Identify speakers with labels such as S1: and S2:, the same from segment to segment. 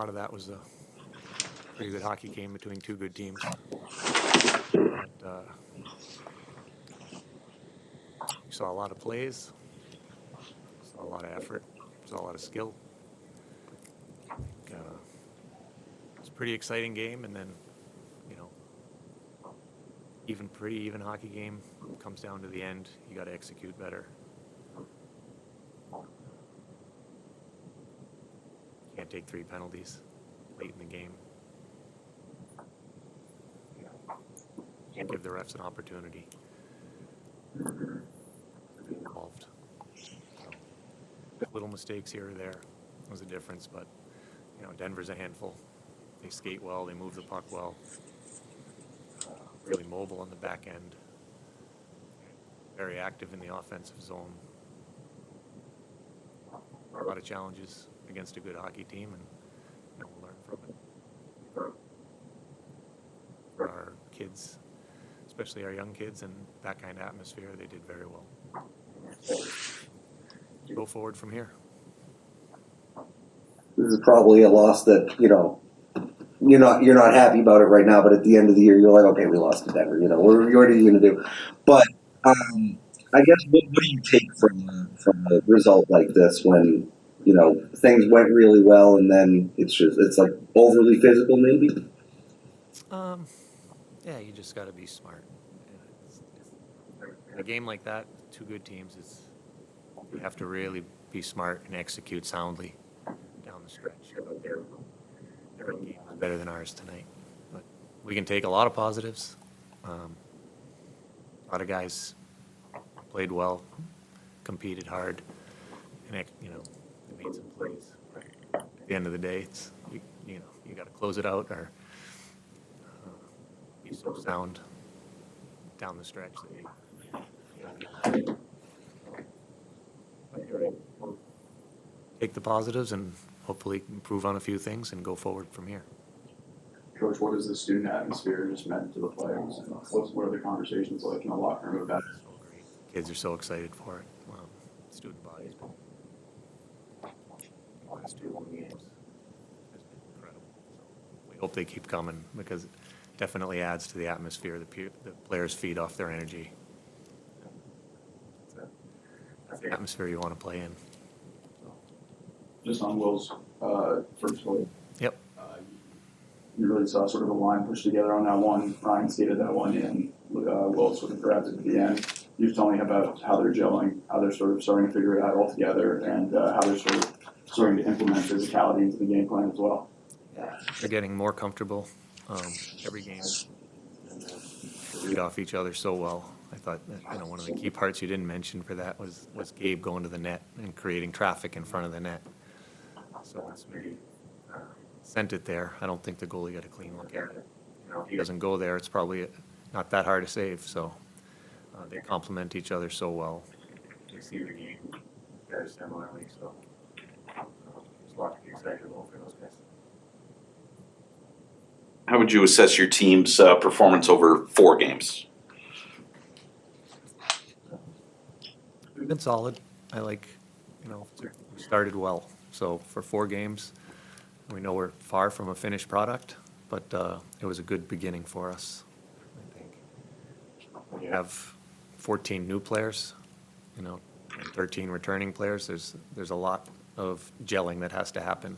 S1: lot of that was a pretty good hockey game between two good teams. But, we saw a lot of plays, saw a lot of effort, saw a lot of skill. It's a pretty exciting game, and then, you know, pretty even hockey game comes down to the end. You got to execute better. Can't take 3 penalties late in the game. Can't give the refs an opportunity to be involved. So, little mistakes here or there was a difference, but you know, Denver's a handful. They skate well, they move the puck well, really mobile on the back end, very active in the offensive zone. A lot of challenges against a good hockey team, and you know, we'll learn from it. For our kids, especially our young kids, and that kind of atmosphere, they did very well. Go forward from here.
S2: This is probably a loss that, you know, you're not happy about it right now, but at the end of the year, you're like, okay, we lost to Denver. You know, what are you going to do? But I guess what do you take from a result like this when, you know, things went really well and then it's like overly physical maybe?
S1: Yeah, you just got to be smart. In a game like that, two good teams, you have to really be smart and execute soundly down the stretch. Their game was better than ours tonight, but we can take a lot of positives. A lot of guys played well, competed hard, and you know, they made some plays. At the end of the day, you got to close it out or be so sound down the stretch that you take the positives and hopefully improve on a few things and go forward from here.
S3: Coach, what has the student atmosphere just meant to the players? And what are the conversations like in the locker room about it?
S1: So great. Kids are so excited for it. Student body's been the last 2 home games has been incredible. So we hope they keep coming because it definitely adds to the atmosphere. The players feed off their energy. That's the atmosphere you want to play in.
S3: Just on Will's first goal.
S1: Yep.
S3: You really saw sort of a line pushed together on that one. Ryan skated that one in. Will sort of grabbed it at the end. You were telling about how they're gelling, how they're sort of starting to figure it out all together, and how they're sort of starting to implement physicality into the game plan as well.
S1: They're getting more comfortable every game. Feed off each other so well. I thought that, one of the key parts you didn't mention for that was Gabe going to the net and creating traffic in front of the net. So it's maybe sent it there. I don't think the goalie got a clean look at it. If he doesn't go there, it's probably not that hard to save. So they complement each other so well. They see the game very similarly. So there's a lot to be excited about for those guys.
S4: How would you assess your team's performance over 4 games?
S1: We've been solid. I like, we started well. So for 4 games, we know we're far from a finished product, but it was a good beginning for us, I think. We have 14 new players, and 13 returning players. There's a lot of gelling that has to happen,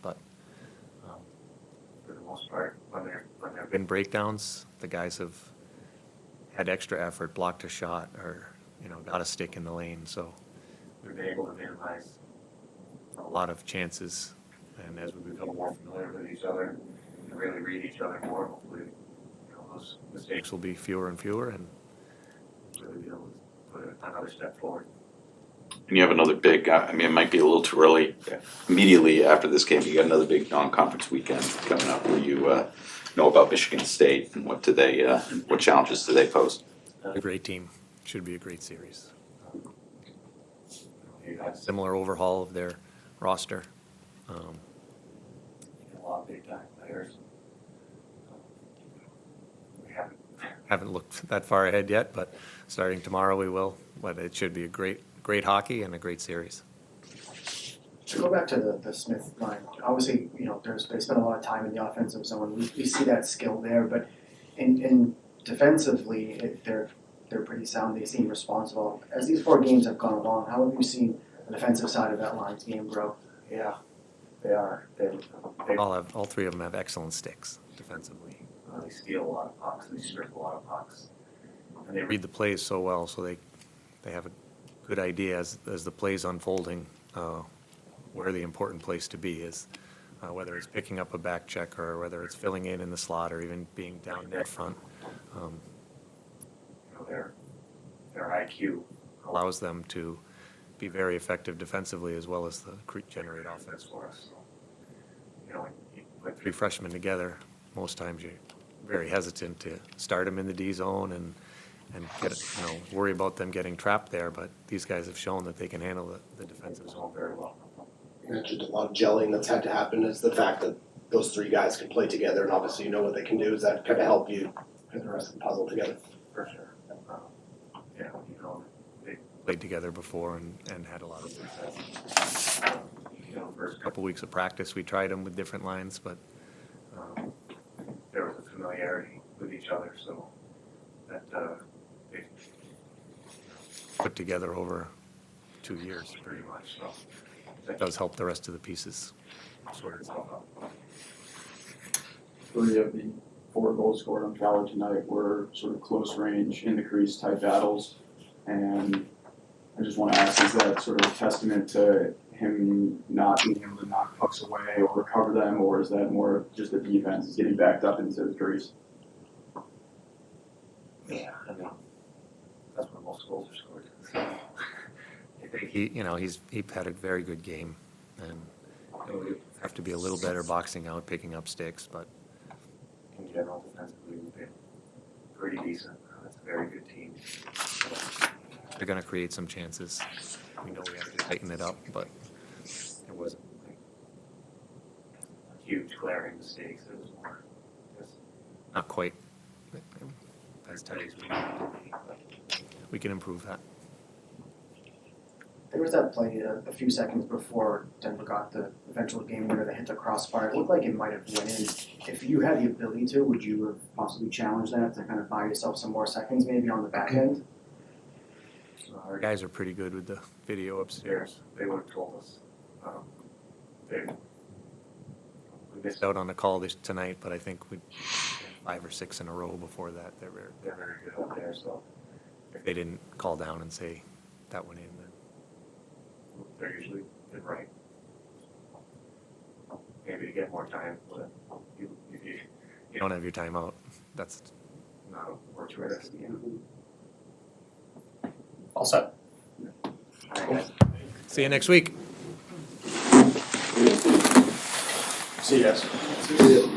S1: but for the most part, when there have been breakdowns, the guys have had extra effort, blocked a shot, or got a stick in the lane. So we've been able to minimize a lot of chances, and as we become more familiar with each other and really read each other more, hopefully, those mistakes will be fewer and fewer, and really be able to put another step forward.
S4: And you have another big, it might be a little too early. Immediately after this game, you got another big non-conference weekend coming up where you know about Michigan State and what challenges do they pose?
S1: A great team. Should be a great series. They had a similar overhaul of their roster. A lot of big time players. We haven't looked that far ahead yet, but starting tomorrow we will. But it should be a great hockey and a great series.
S5: To go back to the Smith line, obviously, you know, they spend a lot of time in the offensive zone. We see that skill there, but in defensively, they're pretty sound. They seem responsible. As these 4 games have gone along, how have you seen the defensive side of that line's game grow?
S3: Yeah, they are.
S1: All 3 of them have excellent sticks defensively.
S6: They steal a lot of pucks, they strip a lot of pucks.
S1: And they read the plays so well, so they have a good idea as the play's unfolding, where the important place to be is, whether it's picking up a back check or whether it's filling in the slot or even being down net front.
S6: You know, their IQ.
S1: Allows them to be very effective defensively as well as generate offense for us.
S6: You know, you put
S1: 3 freshmen together, most times you're very hesitant to start them in the D zone and worry about them getting trapped there, but these guys have shown that they can handle the defensive zone very well.
S7: You mentioned a lot of gelling that's had to happen is the fact that those 3 guys can play together, and obviously you know what they can do. Does that kind of help you put the rest of the puzzle together?
S6: for sure. Yeah, you know, they,
S1: Played together before and had a lot of success.
S6: you know, first
S1: Couple weeks of practice, we tried them with different lines, but
S6: there was a familiarity with each other, so that they
S1: put together over 2 years.
S6: pretty much, so
S1: That does help the rest of the pieces.
S6: sort itself out.
S3: 3 of the 4 goals scored on Fowler tonight were sort of close range in the crease type battles, and I just want to ask, is that sort of a testament to him not being able to knock pucks away or recover them, or is that more just the defense is getting backed up into the crease?
S6: Yeah, I mean, that's where most goals are scored. So,
S1: I think he's had a very good game, and we have to be a little better boxing out, picking up sticks, but
S6: in general, defensively, we've been pretty decent. That's a very good team.
S1: they're going to create some chances. We know we have to tighten it up, but
S6: It wasn't like huge glaring mistakes. It was more just
S1: not quite as tight as we want it to be. But we can improve that.
S5: There was that play a few seconds before Denver got the eventual game winner that hit the crossbar. It looked like it might have went in. If you had the ability to, would you have possibly challenged that to kind of buy yourself some more seconds maybe on the back end?
S1: Our guys are pretty good with the video upstairs.
S6: they would have told us. They
S1: We missed out on the call tonight, but I think we 5 or 6 in a row before that.
S6: they're very good up there, so
S1: If they didn't call down and say that went in, then
S6: they're usually been right. Maybe to get more time, but
S1: you don't have your timeout. That's
S6: not a works right at the end.
S8: All set.
S6: All right, guys.
S1: See you next week.
S8: See you guys.